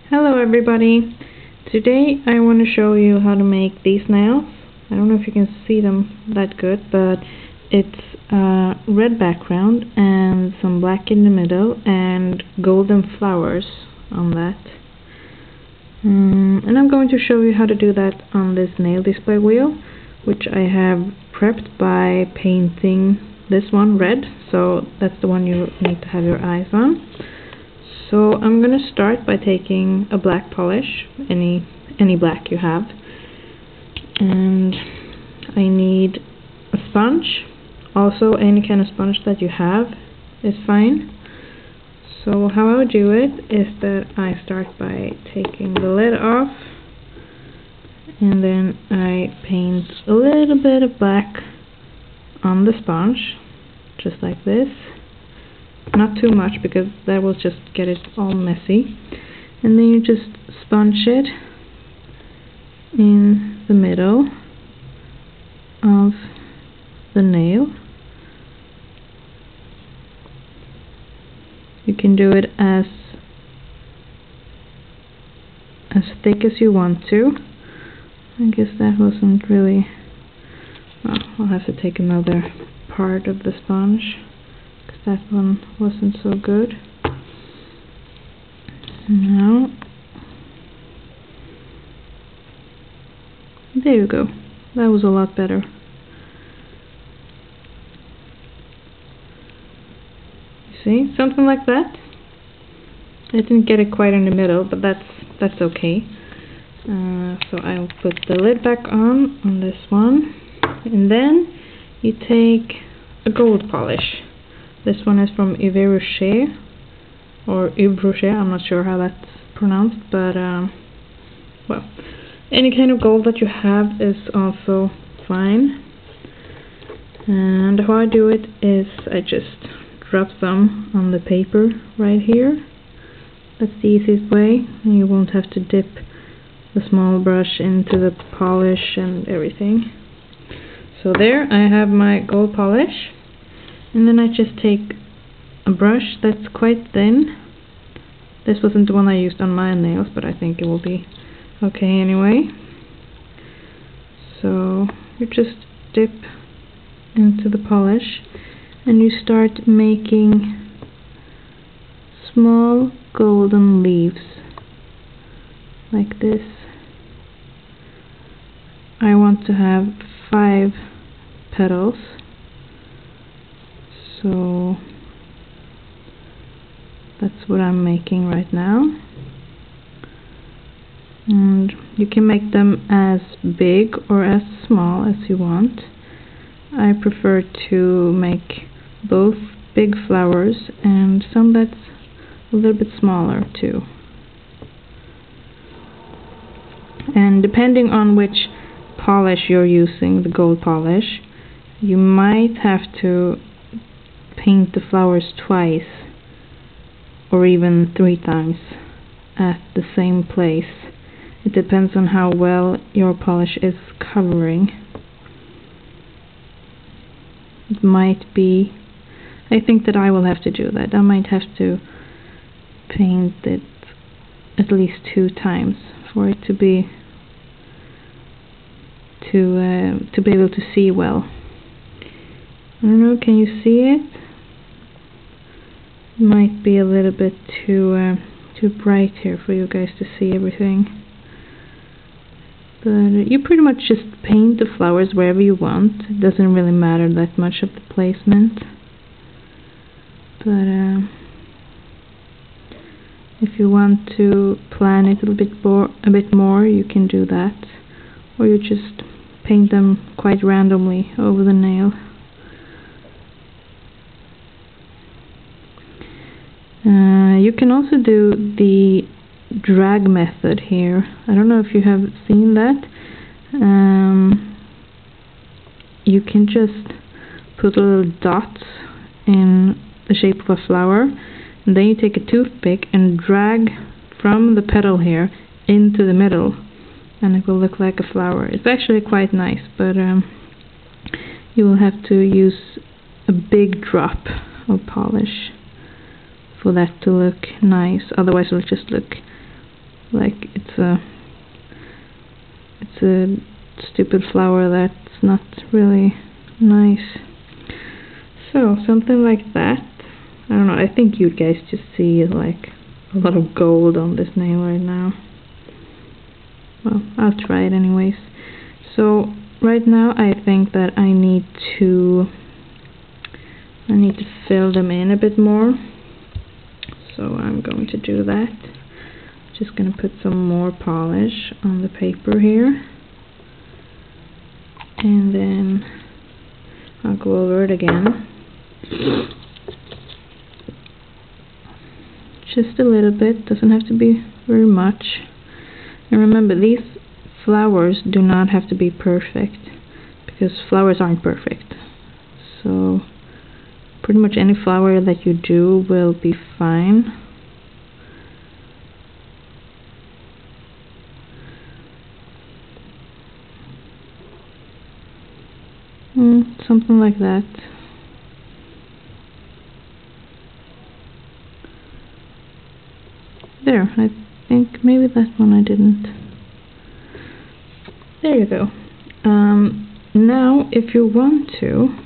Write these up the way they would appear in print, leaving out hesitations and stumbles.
Hello everybody! Today I want to show you how to make these nails. I don't know if you can see them that good, but it's a red background and some black in the middle and golden flowers on that. And I'm going to show you how to do that on this nail display wheel, which I have prepped by painting this one red, so that's the one you need to have your eyes on. So I'm going to start by taking a black polish, any black you have, and I need a sponge. Also any kind of sponge that you have is fine. So how I would do it is that I start by taking the lid off, and then I paint a little bit of black on the sponge, just like this. Not too much, because that will just get it all messy. And then you just sponge it in the middle of the nail. You can do it as thick as you want to. I guess that wasn't really... well, I'll have to take another part of the sponge, that one wasn't so good. Now, there you go. That was a lot better. See, something like that. I didn't get it quite in the middle, but that's okay. So I'll put the lid back on this one, and then you take a gold polish. This one is from Yves Rocher, or Yves Rocher, I'm not sure how that's pronounced, but well, any kind of gold that you have is also fine. And how I do it is I just drop some on the paper right here. That's the easiest way, and you won't have to dip the small brush into the polish and everything. So there I have my gold polish. And then I just take a brush that's quite thin. This wasn't the one I used on my nails, but I think it will be okay anyway. So you just dip into the polish and you start making small golden leaves like this. I want to have 5 petals. So that's what I'm making right now, and you can make them as big or as small as you want. I prefer to make both big flowers and some that's a little bit smaller too. And depending on which polish you're using, the gold polish, you might have to paint the flowers twice or even 3 times at the same place. It depends on how well your polish is covering. It might be... I think that I will have to do that. I might have to paint it at least 2 times for it to be able to see well. I don't know, can you see it? Might be a little bit too bright here for you guys to see everything. But you pretty much just paint the flowers wherever you want. It doesn't really matter that much of the placement. But if you want to plan it a bit more, you can do that. Or you just paint them quite randomly over the nail. You can also do the drag method here. I don't know if you have seen that. You can just put little dots in the shape of a flower, and then you take a toothpick and drag from the petal here into the middle, and it will look like a flower. It's actually quite nice, but you will have to use a big drop of polish for that to look nice, otherwise it'll just look like it's a stupid flower that's not really nice. So something like that. I don't know, I think you guys just see like a lot of gold on this nail right now. Well, I'll try it anyways. So right now I think that I need to fill them in a bit more. So I'm going to do that. Just going to put some more polish on the paper here. And then I'll go over it again. Just a little bit, doesn't have to be very much. And remember, these flowers do not have to be perfect, because flowers aren't perfect. So pretty much any flower that you do will be fine. Something like that. There, I think maybe that one I didn't. There you go. Now, if you want to,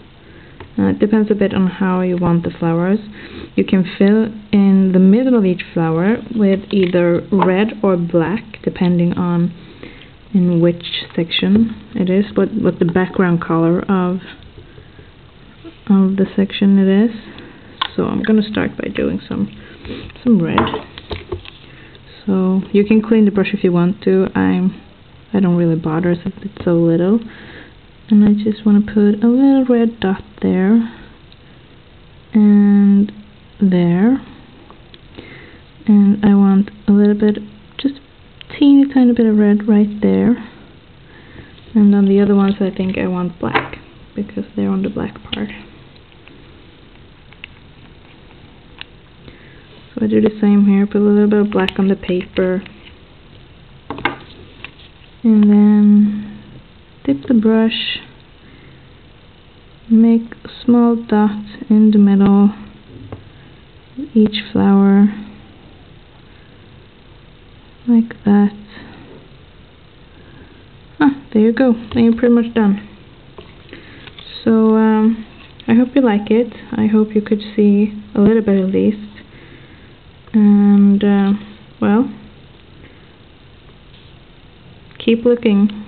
it depends a bit on how you want the flowers, you can fill in the middle of each flower with either red or black, depending on in which section it is, what the background color of the section it is. So I'm gonna start by doing some red. So you can clean the brush if you want to. I don't really bother since it's so little. And I just want to put a little red dot there and there. And I want a little bit, just a teeny tiny bit of red right there. And on the other ones I think I want black, because they're on the black part. So I do the same here, put a little bit of black on the paper. And then dip the brush, make a small dot in the middle of each flower, like that. There you go, then you're pretty much done. So I hope you like it. I hope you could see a little bit at least. And well, keep looking.